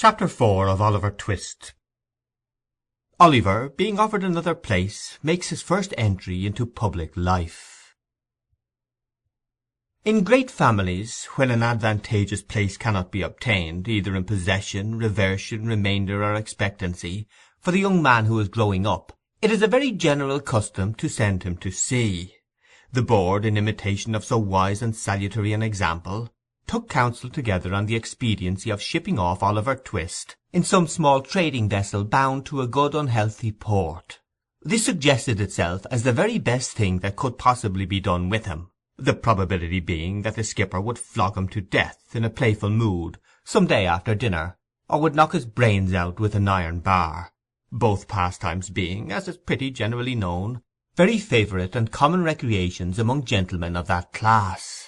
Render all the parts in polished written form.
Chapter 4 of Oliver Twist. Oliver, being offered another place, makes his first entry into public life. In great families, when an advantageous place cannot be obtained, either in possession, reversion, remainder, or expectancy, for the young man who is growing up, it is a very general custom to send him to sea. The board, in imitation of so wise and salutary an example, took counsel together on the expediency of shipping off Oliver Twist in some small trading vessel bound to a good unhealthy port. This suggested itself as the very best thing that could possibly be done with him, the probability being that the skipper would flog him to death in a playful mood some day after dinner, or would knock his brains out with an iron bar, both pastimes being, as is pretty generally known, very favourite and common recreations among gentlemen of that class.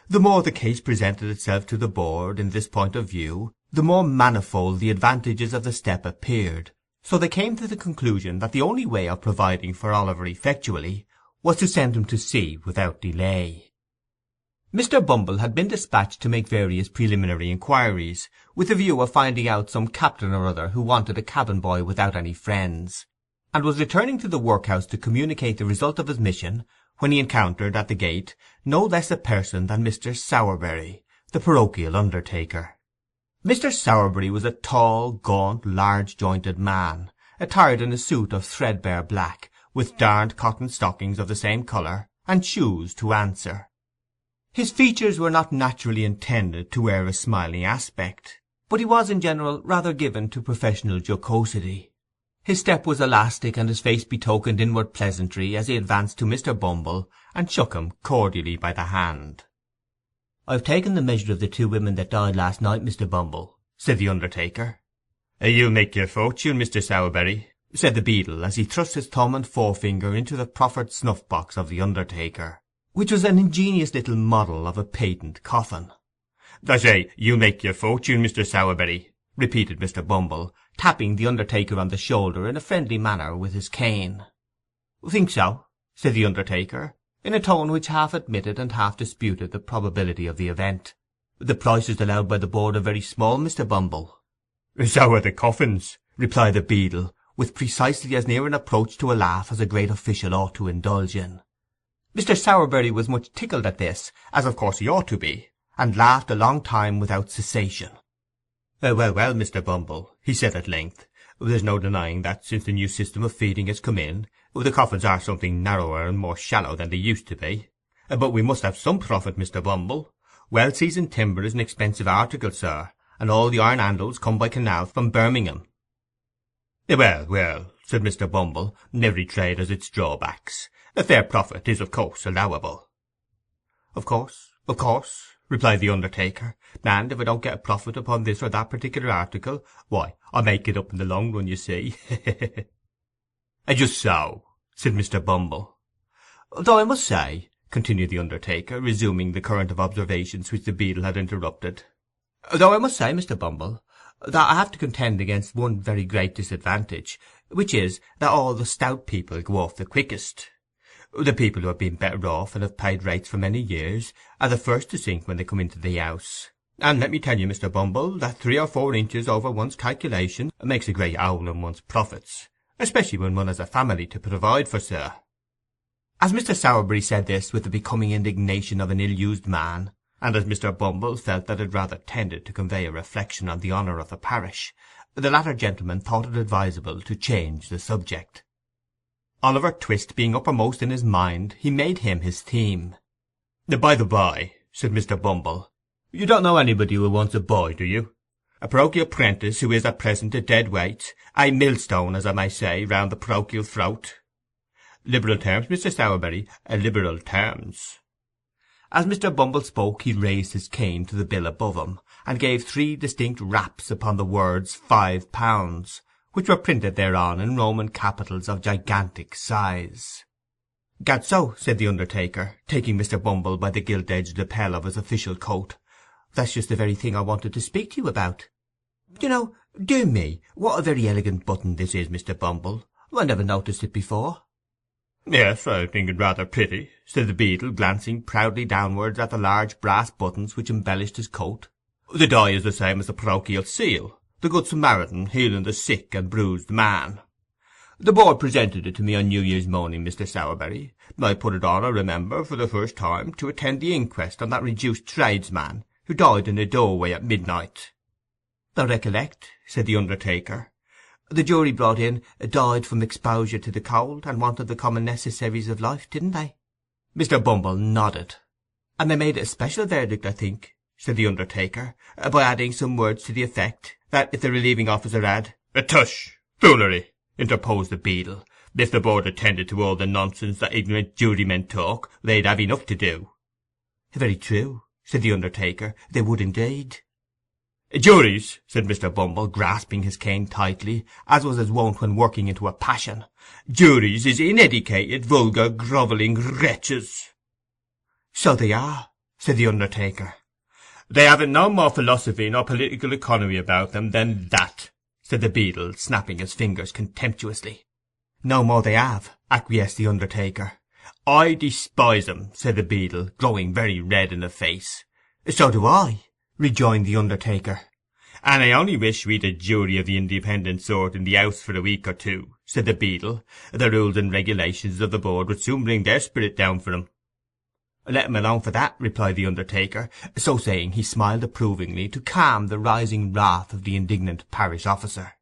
The more the case presented itself to the board in this point of view, the more manifold the advantages of the step appeared, so they came to the conclusion that the only way of providing for Oliver effectually was to send him to sea without delay. Mr. Bumble had been dispatched to make various preliminary inquiries, with the view of finding out some captain or other who wanted a cabin boy without any friends, and was returning to the workhouse to communicate the result of his mission, when he encountered at the gate no less a person than Mr. Sowerberry, the parochial undertaker. Mr. Sowerberry was a tall, gaunt, large-jointed man, attired in a suit of threadbare black, with darned cotton stockings of the same colour, and shoes to answer. His features were not naturally intended to wear a smiling aspect, but he was in general rather given to professional jocosity. His step was elastic, and his face betokened inward pleasantry as he advanced to Mr. Bumble and shook him cordially by the hand. "I've taken the measure of the two women that died last night, Mr. Bumble," said the undertaker. "You'll make your fortune, Mr. Sowerberry," said the beadle, as he thrust his thumb and forefinger into the proffered snuff-box of the undertaker, which was an ingenious little model of a patent coffin. "I say, you'll make your fortune, Mr. Sowerberry," repeated Mr. Bumble, tapping the undertaker on the shoulder in a friendly manner with his cane. "Think so?" said the undertaker, in a tone which half admitted and half disputed the probability of the event. "The prices allowed by the board are very small, Mr. Bumble." "So are the coffins," replied the beadle, with precisely as near an approach to a laugh as a great official ought to indulge in. Mr. Sowerberry was much tickled at this, as of course he ought to be, and laughed a long time without cessation. "Well, Mr. Bumble," he said at length, "there's no denying that since the new system of feeding has come in, the coffins are something narrower and more shallow than they used to be. But we must have some profit, Mr. Bumble. Well-seasoned timber is an expensive article, sir, and all the iron handles come by canal from Birmingham." "Well," said Mr. Bumble, "every trade has its drawbacks. A fair profit is, of course, allowable." Of course," replied the undertaker, "and if I don't get a profit upon this or that particular article, why, I'll make it up in the long run, you see." "Just so," said Mr. Bumble. "Though I must say," continued the undertaker, resuming the current of observations which the beadle had interrupted, "though I must say, Mr. Bumble, that I have to contend against one very great disadvantage, which is that all the stout people go off the quickest. The people who have been better off and have paid rates for many years are the first to sink when they come into the house. And let me tell you, Mr. Bumble, that 3 or 4 inches over one's calculation makes a great hole in one's profits, especially when one has a family to provide for, sir." As Mr. Sowerberry said this with the becoming indignation of an ill-used man, and as Mr. Bumble felt that it rather tended to convey a reflection on the honour of the parish, the latter gentleman thought it advisable to change the subject. Oliver Twist being uppermost in his mind, he made him his theme. "By the by," said Mr. Bumble, "you don't know anybody who wants a boy, do you? A parochial prentice who is at present a dead weight, a millstone, as I may say, round the parochial throat. Liberal terms, Mr. Sowerberry, liberal terms." As Mr. Bumble spoke, he raised his cane to the bill above him, and gave 3 distinct raps upon the words £5, which were printed thereon in Roman capitals of gigantic size. "Gad so," said the undertaker, taking Mr. Bumble by the gilt-edged lapel of his official coat, "that's just the very thing I wanted to speak to you about. You know, dear me, what a very elegant button this is, Mr. Bumble. I never noticed it before." "Yes, I think it rather pretty," said the beadle, glancing proudly downwards at the large brass buttons which embellished his coat. "The die is the same as the parochial seal, the Good Samaritan healing the sick and bruised man. The board presented it to me on New Year's morning, Mr. Sowerberry. I put it on, I remember, for the first time, to attend the inquest on that reduced tradesman who died in a doorway at midnight. I recollect, said the undertaker. The jury brought in died from exposure to the cold, and wanted the common necessaries of life, didn't they? Mr. Bumble nodded. And they made it a special verdict, I think, said the undertaker, by adding some words to the effect that if the relieving officer had— Tush! Foolery! Interposed the beadle. If the board attended to all the nonsense that ignorant jurymen talk, they'd have enough to do. Very true, said the undertaker. They would indeed. Juries, said Mr. Bumble, grasping his cane tightly, as was his wont when working into a passion. Juries is ineducated, vulgar, grovelling wretches. So they are, said the undertaker. They haven't no more philosophy nor political economy about them than that, said the beadle, snapping his fingers contemptuously. No more they have, acquiesced the undertaker. I despise 'em, said the beadle, growing very red in the face. So do I, rejoined the undertaker. And I only wish we'd a jury of the independent sort in the house for a week or two, said the beadle. The rules and regulations of the board would soon bring their spirit down for 'em. Let him alone for that, replied the undertaker. So saying, he smiled approvingly to calm the rising wrath of the indignant parish officer.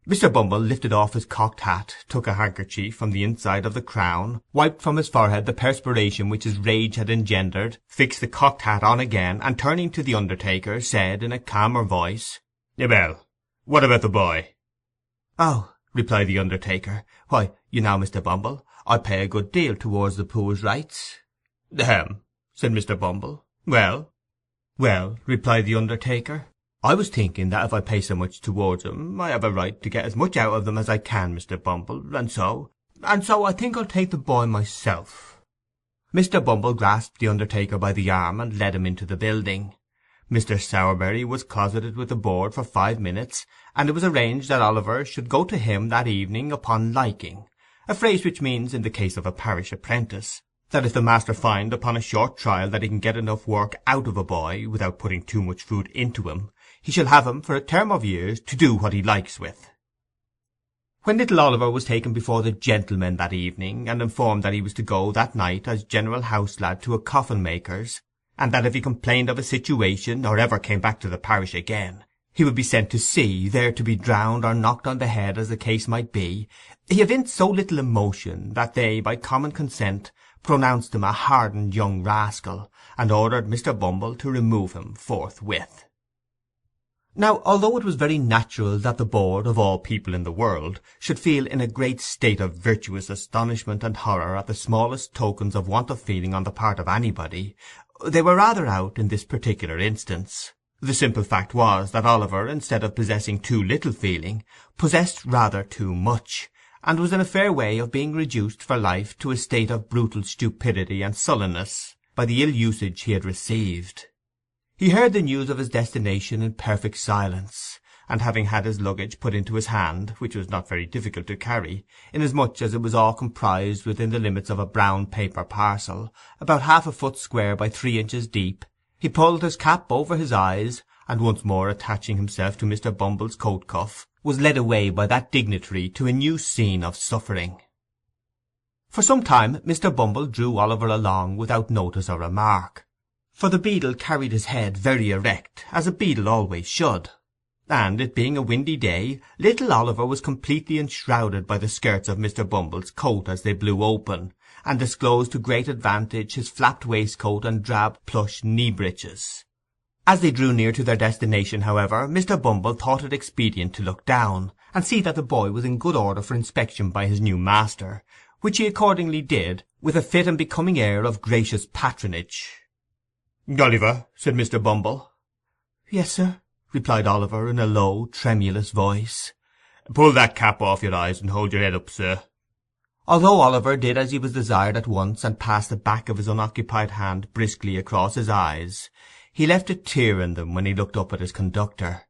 Mr. Bumble lifted off his cocked hat, took a handkerchief from the inside of the crown, wiped from his forehead the perspiration which his rage had engendered, fixed the cocked hat on again, and turning to the undertaker, said in a calmer voice, "Well, what about the boy?" "Oh," replied the undertaker, "why, you know, Mr. Bumble, I pay a good deal towards the poor's rights." Said Mr. Bumble. "Well?" "Well," replied the undertaker, "I was thinking that if I pay so much towards 'em, I have a right to get as much out of them as I can, Mr. Bumble, and so I think I'll take the boy myself." Mr. Bumble grasped the undertaker by the arm and led him into the building. Mr. Sowerberry was closeted with the board for 5 minutes, and it was arranged that Oliver should go to him that evening upon liking, a phrase which means, in the case of a parish apprentice, that if the master find upon a short trial that he can get enough work out of a boy without putting too much food into him, he shall have him for a term of years to do what he likes with. When little Oliver was taken before the gentlemen that evening, and informed that he was to go that night as general house lad to a coffin-maker's, and that if he complained of a situation, or ever came back to the parish again, he would be sent to sea, there to be drowned or knocked on the head as the case might be, he evinced so little emotion that they, by common consent, pronounced him a hardened young rascal, and ordered Mr. Bumble to remove him forthwith. Now, although it was very natural that the board, of all people in the world, should feel in a great state of virtuous astonishment and horror at the smallest tokens of want of feeling on the part of anybody, they were rather out in this particular instance. The simple fact was that Oliver, instead of possessing too little feeling, possessed rather too much, and was in a fair way of being reduced for life to a state of brutal stupidity and sullenness by the ill usage he had received. He heard the news of his destination in perfect silence, and having had his luggage put into his hand, which was not very difficult to carry, inasmuch as it was all comprised within the limits of a brown paper parcel, about 1/2 foot square by 3 inches deep, he pulled his cap over his eyes, and once more attaching himself to Mr. Bumble's coat cuff, was led away by that dignitary to a new scene of suffering. For some time Mr. Bumble drew Oliver along without notice or remark, for the beadle carried his head very erect, as a beadle always should, and, it being a windy day, little Oliver was completely enshrouded by the skirts of Mr. Bumble's coat as they blew open, and disclosed to great advantage his flapped waistcoat and drab plush knee-breeches. As they drew near to their destination, however, Mr. Bumble thought it expedient to look down, and see that the boy was in good order for inspection by his new master, which he accordingly did, with a fit and becoming air of gracious patronage. "Oliver," said Mr. Bumble. "Yes, sir," replied Oliver, in a low, tremulous voice. "Pull that cap off your eyes and hold your head up, sir." Although Oliver did as he was desired at once, and passed the back of his unoccupied hand briskly across his eyes, he left a tear in them when he looked up at his conductor.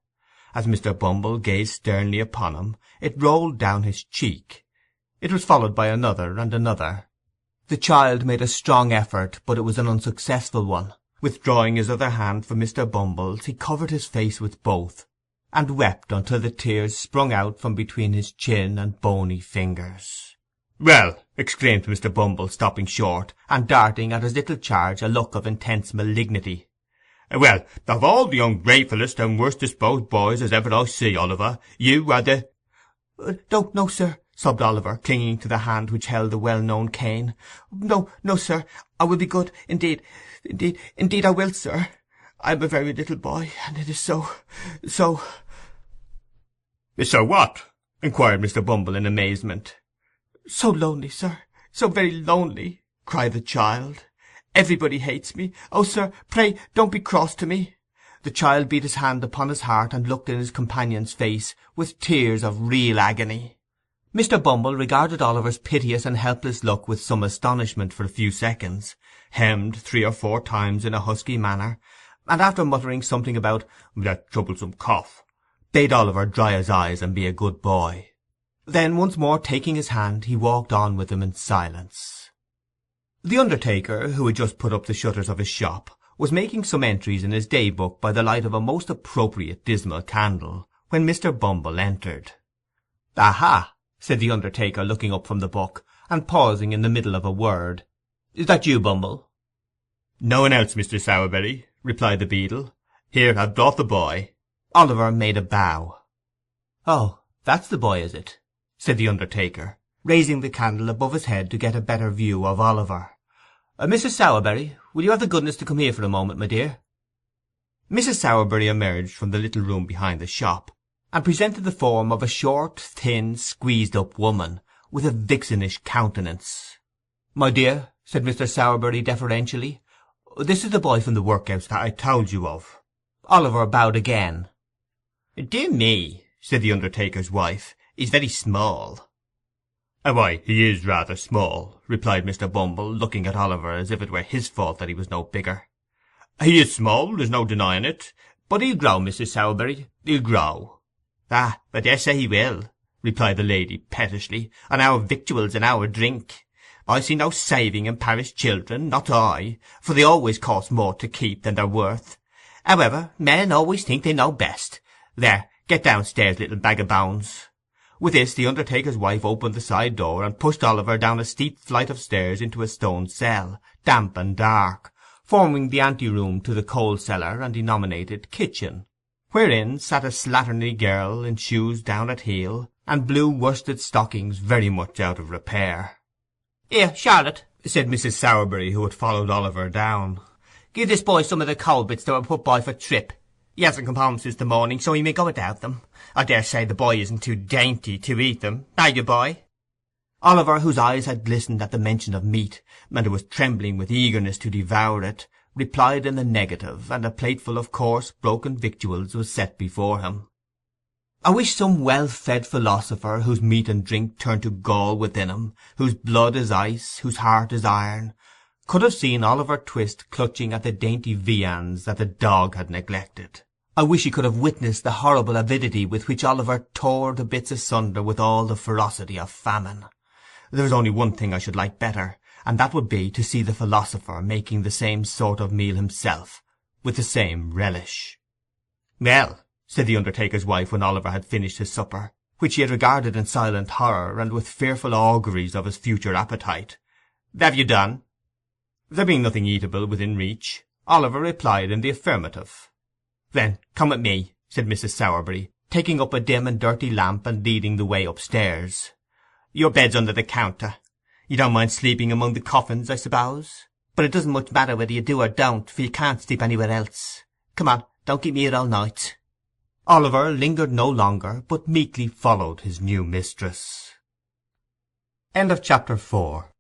As Mr. Bumble gazed sternly upon him, it rolled down his cheek. It was followed by another and another. The child made a strong effort, but it was an unsuccessful one. Withdrawing his other hand from Mr. Bumble's, he covered his face with both, and wept until the tears sprung out from between his chin and bony fingers. "Well," exclaimed Mr. Bumble, stopping short, And darting at his little charge a look of intense malignity. "Well, of all the ungratefullest and worst disposed boys as ever I see, Oliver, you are the—" No, sir," sobbed Oliver, clinging to the hand which held the well-known cane. No, sir, I will be good, indeed I will, sir. I am a very little boy, and it is so— "So what?" inquired Mr. Bumble in amazement. "So lonely, sir, so very lonely," cried the child. "Everybody hates me. Oh, sir, pray don't be cross to me." The child beat his hand upon his heart and looked in his companion's face with tears of real agony. Mr. Bumble regarded Oliver's piteous and helpless look with some astonishment for a few seconds, hemmed 3 or 4 times in a husky manner, and after muttering something about "that troublesome cough," bade Oliver dry his eyes and be a good boy. Then, once more taking his hand, he walked on with him in silence. The undertaker, who had just put up the shutters of his shop, was making some entries in his day-book by the light of a most appropriate dismal candle, when Mr. Bumble entered. "Aha!" said the undertaker, looking up from the book, and pausing in the middle of a word. "Is that you, Bumble?" "No one else, Mr. Sowerberry," replied the beadle. "Here, I've brought the boy." Oliver made a bow. "Oh, that's the boy, is it?" said the undertaker, raising the candle above his head to get a better view of Oliver. "Mrs. Sowerberry, will you have the goodness to come here for a moment, my dear?" Mrs. Sowerberry emerged from the little room behind the shop, and presented the form of a short, thin, squeezed-up woman, with a vixenish countenance. "My dear," said Mr. Sowerberry deferentially, "this is the boy from the workhouse that I told you of." Oliver bowed again. "Dear me," said the undertaker's wife, "he's very small." "Why, he is rather small," replied Mr. Bumble, looking at Oliver as if it were his fault that he was no bigger. "He is small, there's no denying it. But he'll grow, Mrs. Sowerberry, he'll grow." "Ah, I daresay he will," replied the lady pettishly, "on our victuals and our drink. I see no saving in parish children, not I, for they always cost more to keep than they're worth. However, men always think they know best. There, get downstairs, little bag of bones." With this the undertaker's wife opened the side door and pushed Oliver down a steep flight of stairs into a stone cell, damp and dark, forming the anteroom to the coal cellar and denominated kitchen, wherein sat a slatternly girl in shoes down at heel, and blue worsted stockings very much out of repair. "Here, Charlotte," said Mrs. Sowerberry, who had followed Oliver down, "give this boy some of the coal bits that were put by for Trip. He hasn't come home since the morning, so he may go without them. I daresay the boy isn't too dainty to eat them, are you, boy?" Oliver, whose eyes had glistened at the mention of meat, and who was trembling with eagerness to devour it, replied in the negative, and a plateful of coarse, broken victuals was set before him. I wish some well-fed philosopher, whose meat and drink turn to gall within him, whose blood is ice, whose heart is iron, could have seen Oliver Twist clutching at the dainty viands that the dog had neglected. I wish he could have witnessed the horrible avidity with which Oliver tore the bits asunder with all the ferocity of famine. There is only one thing I should like better, and that would be to see the philosopher making the same sort of meal himself, with the same relish. "Well," said the undertaker's wife when Oliver had finished his supper, which he had regarded in silent horror and with fearful auguries of his future appetite, "have you done?" There being nothing eatable within reach, Oliver replied in the affirmative. "Then come with me," said Mrs. Sowerberry, taking up a dim and dirty lamp and leading the way upstairs. "Your bed's under the counter. You don't mind sleeping among the coffins, I suppose? But it doesn't much matter whether you do or don't, for you can't sleep anywhere else. Come on, don't keep me here all night." Oliver lingered no longer, but meekly followed his new mistress. End of chapter 4